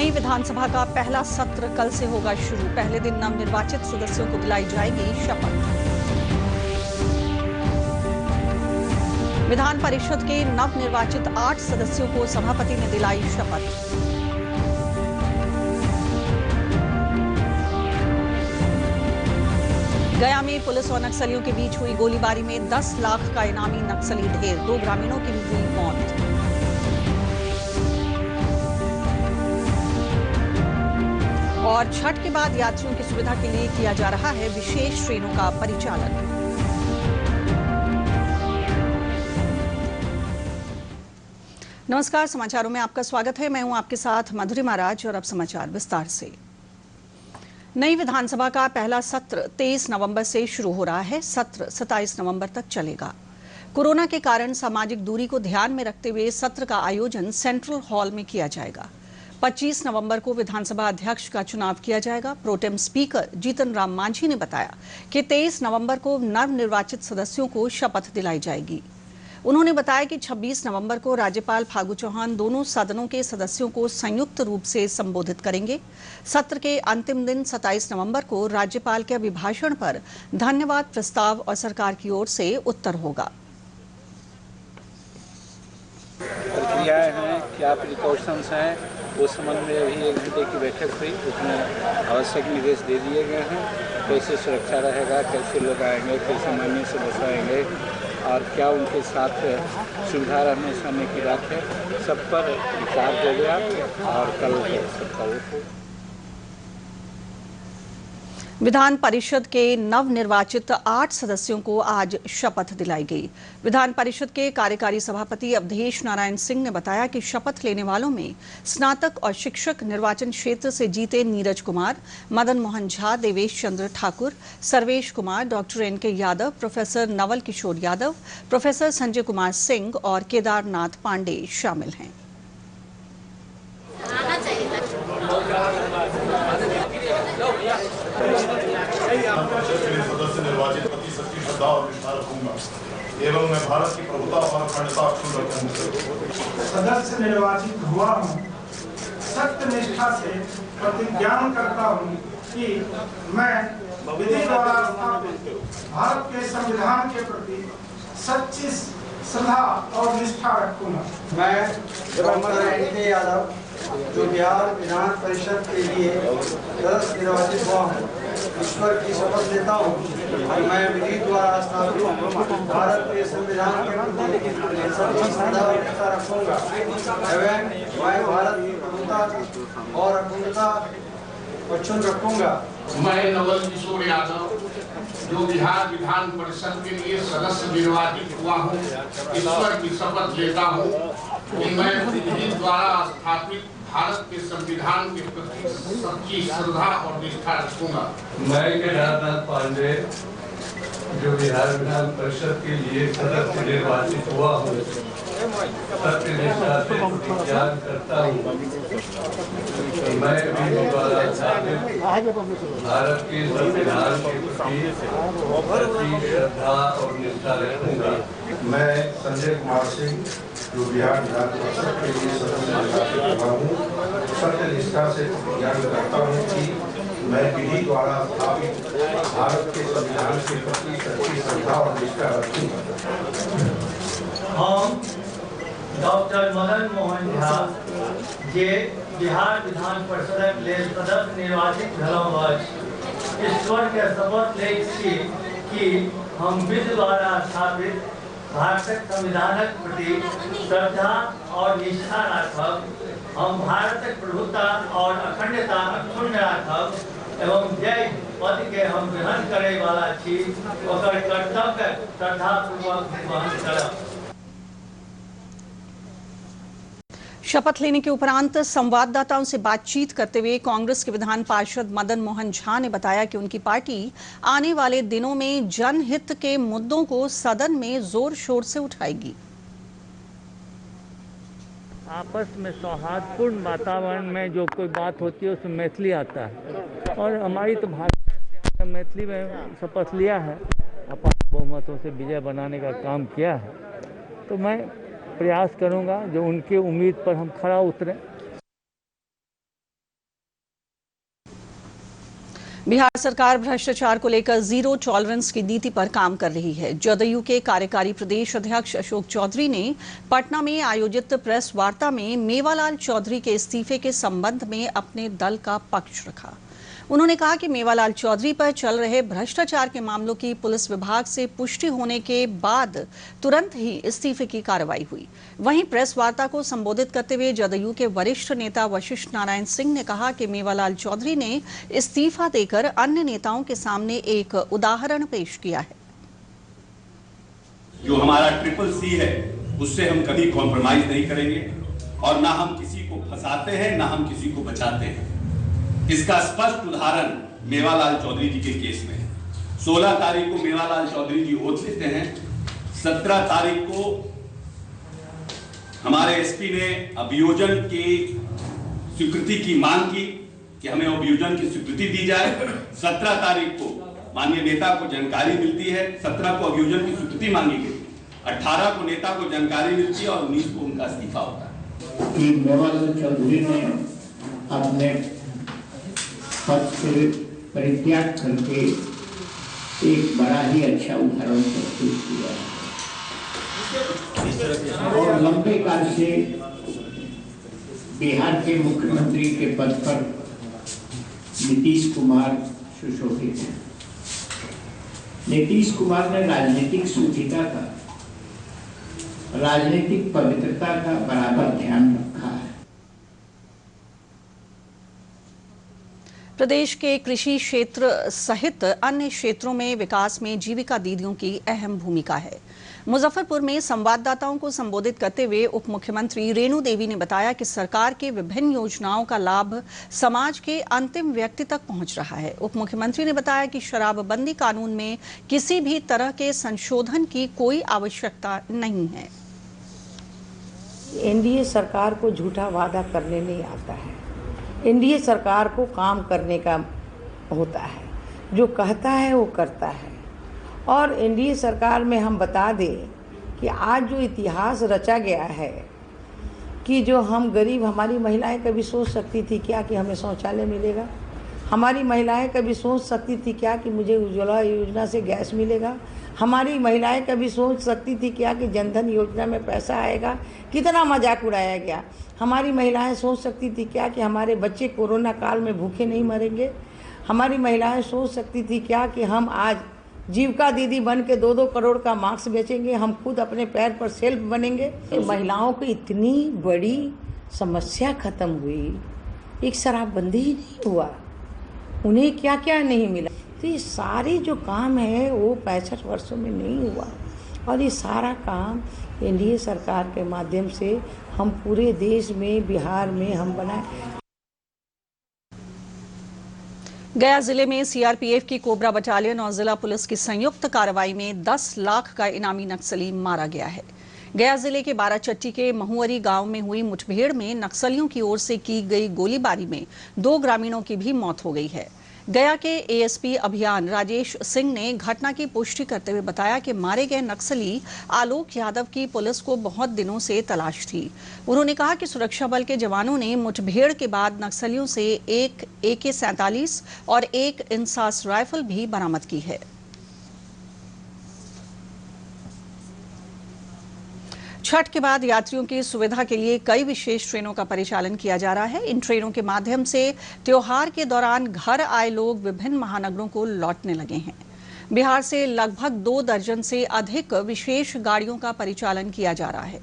नई विधानसभा का पहला सत्र कल से होगा शुरू। पहले दिन नवनिर्वाचित सदस्यों को दिलाई जाएगी शपथ। विधान परिषद के नवनिर्वाचित 8 सदस्यों को सभापति ने दिलाई शपथ। गया में पुलिस और नक्सलियों के बीच हुई गोलीबारी में 10 लाख का इनामी नक्सली ढेर, 2 ग्रामीणों की भी हुई मौत। और छठ के बाद यात्रियों की सुविधा के लिए किया जा रहा है विशेष ट्रेनों का परिचालन। नमस्कार, समाचारों में आपका स्वागत है। मैं हूं आपके साथ मधुरी महाराज और अब समाचार विस्तार से। नई विधानसभा का पहला सत्र 23 नवंबर से शुरू हो रहा है। सत्र 27 नवंबर तक चलेगा। कोरोना के कारण सामाजिक दूरी को ध्यान में रखते हुए सत्र का आयोजन सेंट्रल हॉल में किया जाएगा। 25 नवंबर को विधानसभा अध्यक्ष का चुनाव किया जाएगा। प्रोटेम स्पीकर जीतन राम मांझी ने बताया कि 23 नवंबर को नवनिर्वाचित सदस्यों को शपथ दिलाई जाएगी। उन्होंने बताया कि 26 नवंबर को राज्यपाल फागू चौहान दोनों सदनों के सदस्यों को संयुक्त रूप से संबोधित करेंगे। सत्र के अंतिम दिन 27 नवंबर को राज्यपाल के अभिभाषण पर धन्यवाद प्रस्ताव और सरकार की ओर से उत्तर होगा। प्रक्रियाएं हैं, क्या प्रिकॉशंस हैं, उस संबंध में अभी 1 घंटे की बैठक हुई। उसमें आवश्यक निर्देश दे दिए गए हैं। कैसे सुरक्षा रहेगा, कैसे लोग आएंगे, कैसे मान्य से बसाएंगे और क्या उनके साथ सुविधा रहने सहने की बात है, सब पर विचार हो गया और कल सबका वोट होगा। विधान परिषद के नवनिर्वाचित 8 सदस्यों को आज शपथ दिलाई गई। विधान परिषद के कार्यकारी सभापति अवधेश नारायण सिंह ने बताया कि शपथ लेने वालों में स्नातक और शिक्षक निर्वाचन क्षेत्र से जीते Neeraj Kumar, Madan Mohan Jha, Devesh Chandra Thakur, Sarvesh Kumar, doctor NK Yadav, professor Naval Kishore Yadav, professor Sanjay Kumar Singh और केदारनाथ पांडे शामिल हैं। सदस्य निर्वाचित प्रति सच्ची श्रद्धा और निष्ठा रखूंगा एवं मैं भारत की प्रभुता और अखंडता अक्षुण्ण रखूंगा। सदस्य निर्वाचित हुआ हूँ, सत्य निष्ठा से प्रतिज्ञान करता हूँ कि मैं विधि द्वारा स्थापित भारत के संविधान के प्रति सच्ची श्रद्धा और निष्ठा रखूंगा। मैं डॉक्टर NK यादव जो बिहार विधान परिषद के लिए सदस्य निर्वाचित हुआ हूँ, ईश्वर की शपथ लेता हूँ कि मैं विधि द्वारा स्थापित भारत के संविधान के प्रति सच्ची श्रद्धा और निष्ठा रखूंगा एवं मैं भारत की प्रभुता और अखंडता अक्षुण्ण रखूंगा। मैं नवल किशोर यादव जो बिहार विधान परिषद के लिए सदस्य निर्वाचित हुआ हूँ, ईश्वर की शपथ लेता हूँ कि मैं विधि द्वारा स्थापित भारत के संविधान के प्रति सच्ची श्रद्धा और निष्ठा रखूंगा। मैं केदारनाथ पांडे जो बिहार विधान परिषद के लिए सदस्य निर्वाचित हुआ हूँ, सत्य निष्ठा से प्रतिज्ञान करता हूँ कि मैं विधि द्वारा स्थापित भारत के संविधान के प्रति सच्ची श्रद्धा और निष्ठा रखूंगा। मैं संजय कुमार सिंह जो बिहार विधान परिषद के लिए सदस्य निर्वाचित हुआ हूँ, सत्य निष्ठा से प्रतिज्ञान करता हूँ कि मैं विधि द्वारा स्थापित भारत के संविधान के प्रति सच्ची श्रद्धा और निष्ठा रखूंगा। हम डॉक्टर मदन मोहन झा जे बिहार विधान परिषद के लिए सदस्य निर्वाचित भेलहुँ, ईश्वर के शपथ लै छी कि हम विधि द्वारा स्थापित भारतक संविधानक प्रति श्रद्धा और निष्ठा राखब, हम भारतक प्रभुता और अखंडता अक्षुण्ण राखब एवं जय पद के हम ग्रहण करे वाला छी ओकर कर्तव्य श्रद्धापूर्वक निर्वहन करब। शपथ लेने के उपरांत संवाददाताओं से बातचीत करते हुए कांग्रेस के विधान पार्षद मदन मोहन झा ने बताया कि उनकी पार्टी आने वाले दिनों में जनहित के मुद्दों को सदन में जोर शोर से उठाएगी। आपस में सौहार्दपूर्ण वातावरण में जो कोई बात होती है उसमें मैथिली आता है और हमारी तो भाषा मैथिली में शपथ लिया है, अपार बहुमतों से विजय बनाने का काम किया है। तो मैं प्रयास करूंगा जो उनके उम्मीद पर हम खरा उतरें। बिहार सरकार भ्रष्टाचार को लेकर जीरो टॉलरेंस की नीति पर काम कर रही है। जदयू के कार्यकारी प्रदेश अध्यक्ष अशोक चौधरी ने पटना में आयोजित प्रेस वार्ता में मेवालाल चौधरी के इस्तीफे के संबंध में अपने दल का पक्ष रखा। उन्होंने कहा कि मेवालाल चौधरी पर चल रहे भ्रष्टाचार के मामलों की पुलिस विभाग से पुष्टि होने के बाद तुरंत ही इस्तीफे की कार्रवाई हुई। वहीं प्रेस वार्ता को संबोधित करते हुए जदयू के वरिष्ठ नेता वशिष्ठ नारायण सिंह ने कहा कि मेवालाल चौधरी ने इस्तीफा देकर अन्य नेताओं के सामने एक उदाहरण पेश किया है। जो हमारा CCC है उससे हम कभी कॉम्प्रोमाइज नहीं करेंगे और ना हम किसी को फंसाते हैं ना हम किसी को बचाते हैं। इसका स्पष्ट उदाहरण मेवालाल चौधरी जी के केस में है। 16 तारीख को मेवालाल चौधरी जी ओथ लेते हैं। 17 तारीख को हमारे एसपी ने अभियोजन की स्वीकृति की मांग की कि हमें अभियोजन की स्वीकृति दी जाए। 17 तारीख को माननीय नेता को जानकारी मिलती है। 17 को अभियोजन की स्वीकृति मांगी गई। 18 को नेता को जानकारी मिलती है और 19 को उनका इस्तीफा होता है। मेवालाल चौधरी ने अपने पद से परित्याग करके एक बड़ा ही अच्छा उदाहरण प्रस्तुत किया है और लंबे काल से बिहार के मुख्यमंत्री के पद पर नीतीश कुमार सुशोभित हैं। नीतीश कुमार ने राजनीतिक शुचिता का, राजनीतिक पवित्रता का बराबर ध्यान रखा है। प्रदेश के कृषि क्षेत्र सहित अन्य क्षेत्रों में विकास में जीविका दीदियों की अहम भूमिका है। मुजफ्फरपुर में संवाददाताओं को संबोधित करते हुए उप मुख्यमंत्री रेणु देवी ने बताया कि सरकार के विभिन्न योजनाओं का लाभ समाज के अंतिम व्यक्ति तक पहुंच रहा है। उप मुख्यमंत्री ने बताया कि शराबबंदी कानून में किसी भी तरह के संशोधन की कोई आवश्यकता नहीं है। एनडीए सरकार को झूठा वादा करने नहीं आता है। एनडीए सरकार को काम करने का होता है, जो कहता है वो करता है। और एनडीए सरकार में हम बता दें कि आज जो इतिहास रचा गया है कि जो हम गरीब, हमारी महिलाएं कभी सोच सकती थी क्या कि हमें शौचालय मिलेगा? हमारी महिलाएं कभी सोच सकती थी क्या कि मुझे उज्ज्वला योजना से गैस मिलेगा? हमारी महिलाएं कभी सोच सकती थी क्या कि जनधन योजना में पैसा आएगा? कितना मजाक उड़ाया गया। हमारी महिलाएं सोच सकती थी क्या कि हमारे बच्चे कोरोना काल में भूखे नहीं मरेंगे? हमारी महिलाएं सोच सकती थी क्या कि हम आज जीविका दीदी बन के 2-2 करोड़ का मास्क बेचेंगे, हम खुद अपने पैर पर सेल्फ बनेंगे? महिलाओं की इतनी बड़ी समस्या खत्म हुई, एक शराबबंदी ही नहीं हुआ, उन्हें क्या क्या नहीं मिला। तो ये सारे जो काम है वो 65 वर्षों में नहीं हुआ और ये सारा काम एनडीए सरकार के माध्यम से हम पूरे देश में, बिहार में हम बनाए। गया जिले में सीआरपीएफ की कोबरा बटालियन और जिला पुलिस की संयुक्त कार्रवाई में 10 लाख का इनामी नक्सली मारा गया है। गया जिले के बाराचट्टी के महुअरी गांव में हुई मुठभेड़ में नक्सलियों की ओर से की गई गोलीबारी में 2 ग्रामीणों की भी मौत हो गई है। गया के एएसपी अभियान राजेश सिंह ने घटना की पुष्टि करते हुए बताया कि मारे गए नक्सली आलोक यादव की पुलिस को बहुत दिनों से तलाश थी। उन्होंने कहा कि सुरक्षा बल के जवानों ने मुठभेड़ के बाद नक्सलियों से एक AK-47 और एक इंसास राइफल भी बरामद की है। छठ के बाद यात्रियों की सुविधा के लिए कई विशेष ट्रेनों का परिचालन किया जा रहा है। इन ट्रेनों के माध्यम से त्योहार के दौरान घर आए लोग विभिन्न महानगरों को लौटने लगे हैं। बिहार से लगभग 2 दर्जन से अधिक विशेष गाड़ियों का परिचालन किया जा रहा है।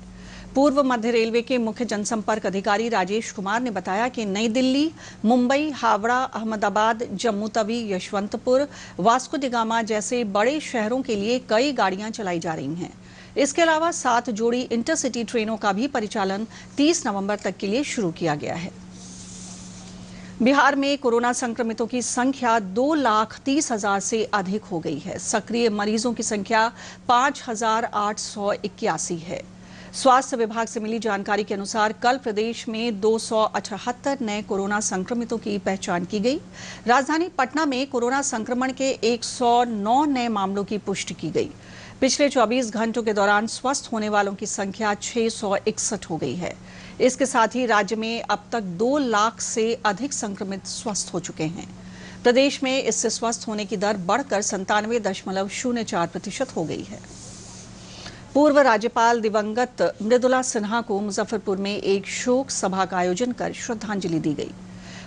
पूर्व मध्य रेलवे के मुख्य जनसंपर्क अधिकारी राजेश कुमार ने बताया कि नई दिल्ली, मुंबई, हावड़ा, अहमदाबाद, जम्मू तवी, यशवंतपुर, वास्को डी गामा जैसे बड़े शहरों के लिए कई गाड़ियां चलाई जा रही हैं। इसके अलावा 7 जोड़ी इंटरसिटी ट्रेनों का भी परिचालन 30 नवंबर तक के लिए शुरू किया गया है। बिहार में कोरोना संक्रमितों की संख्या 2,30,000 से अधिक हो गई है। सक्रिय मरीजों की संख्या 5,881 है। स्वास्थ्य विभाग से मिली जानकारी के अनुसार कल प्रदेश में 278 नए कोरोना संक्रमितों की पहचान की गई। राजधानी पटना में कोरोना संक्रमण के 109 नए मामलों की पुष्टि की गई। पिछले 24 घंटों के दौरान स्वस्थ होने वालों की संख्या 661 हो गई है। इसके साथ ही राज्य में अब तक 2 लाख से अधिक संक्रमित स्वस्थ हो चुके हैं। प्रदेश में इससे स्वस्थ होने की दर बढ़कर 97.04% हो गई है। पूर्व राज्यपाल दिवंगत मृदुला सिन्हा को मुजफ्फरपुर में एक शोक सभा का आयोजन कर श्रद्धांजलि दी गई।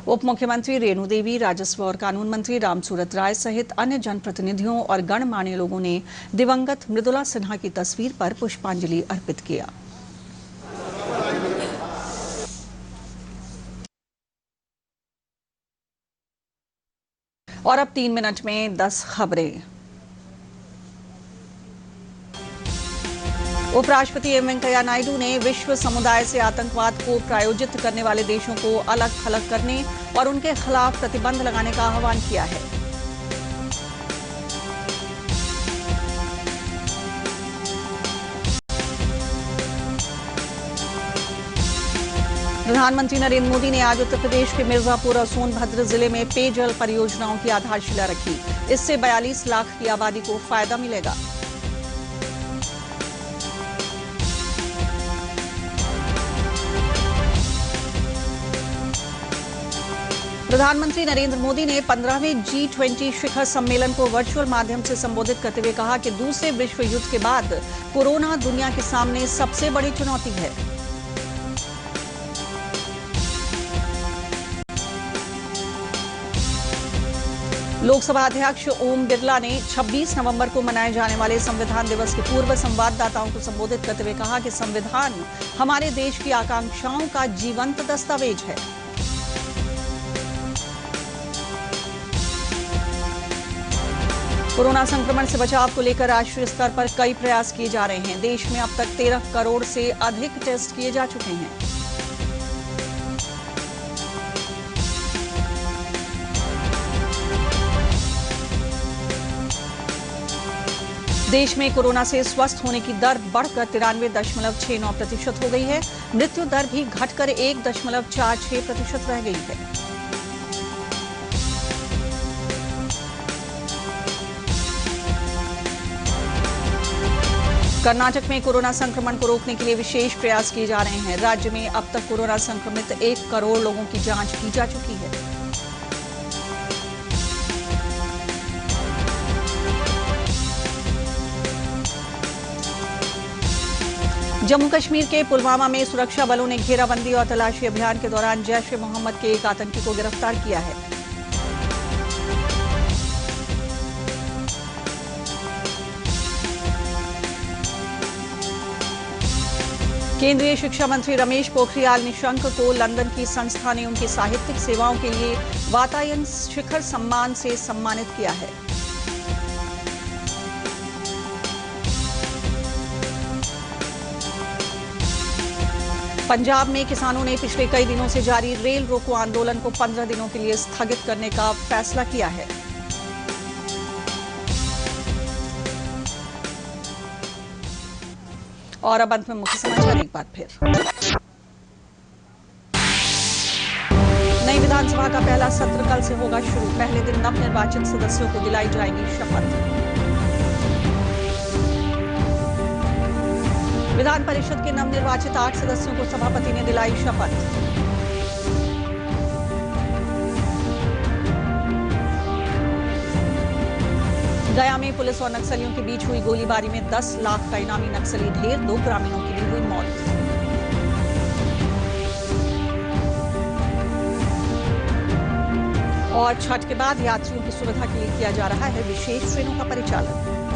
उप मुख्यमंत्री रेणु देवी, राजस्व और कानून मंत्री रामसूरत राय सहित अन्य जनप्रतिनिधियों और गणमान्य लोगों ने दिवंगत मृदुला सिन्हा की तस्वीर पर पुष्पांजलि अर्पित किया। और अब 3 मिनट में 10 खबरें। उपराष्ट्रपति एम वेंकैया नायडू ने विश्व समुदाय से आतंकवाद को प्रायोजित करने वाले देशों को अलग थलग करने और उनके खिलाफ प्रतिबंध लगाने का आह्वान किया है। प्रधानमंत्री नरेंद्र मोदी ने आज उत्तर प्रदेश के मिर्जापुर और सोनभद्र जिले में पेयजल परियोजनाओं की आधारशिला रखी। इससे 42 लाख की आबादी को फायदा मिलेगा। प्रधानमंत्री नरेंद्र मोदी ने 15वें G20 शिखर सम्मेलन को वर्चुअल माध्यम से संबोधित करते हुए कहा कि दूसरे विश्व युद्ध के बाद कोरोना दुनिया के सामने सबसे बड़ी चुनौती है। लोकसभा अध्यक्ष ओम बिरला ने 26 नवंबर को मनाए जाने वाले संविधान दिवस के पूर्व संवाददाताओं को संबोधित करते हुए कहा कि संविधान हमारे देश की आकांक्षाओं का जीवंत दस्तावेज है। कोरोना संक्रमण से बचाव को लेकर राष्ट्रीय स्तर पर कई प्रयास किए जा रहे हैं। देश में अब तक 13 करोड़ से अधिक टेस्ट किए जा चुके हैं। देश में कोरोना से स्वस्थ होने की दर बढ़कर 93.69% हो गई है। मृत्यु दर भी घटकर 1.46% रह गई है। कर्नाटक में कोरोना संक्रमण को रोकने के लिए विशेष प्रयास किए जा रहे हैं। राज्य में अब तक कोरोना संक्रमित 1 करोड़ लोगों की जांच की जा चुकी है। जम्मू कश्मीर के पुलवामा में सुरक्षा बलों ने घेराबंदी और तलाशी अभियान के दौरान जैश ए मोहम्मद के एक आतंकी को गिरफ्तार किया है। केंद्रीय शिक्षा मंत्री रमेश पोखरियाल निशंक को लंदन की संस्था ने उनकी साहित्यिक सेवाओं के लिए वातायन शिखर सम्मान से सम्मानित किया है। पंजाब में किसानों ने पिछले कई दिनों से जारी रेल रोको आंदोलन को 15 दिनों के लिए स्थगित करने का फैसला किया है। और अब अंत में मुख्य समाचार एक बार फिर। नई विधानसभा का पहला सत्र कल से होगा शुरू। पहले दिन नवनिर्वाचित सदस्यों को दिलाई जाएगी शपथ। विधान परिषद के नवनिर्वाचित 8 सदस्यों को सभापति ने दिलाई शपथ। गया में पुलिस और नक्सलियों के बीच हुई गोलीबारी में 10 लाख का इनामी नक्सली ढेर, 2 ग्रामीणों की भी हुई मौत। और छठ के बाद यात्रियों की सुविधा के लिए किया जा रहा है विशेष ट्रेनों का परिचालन।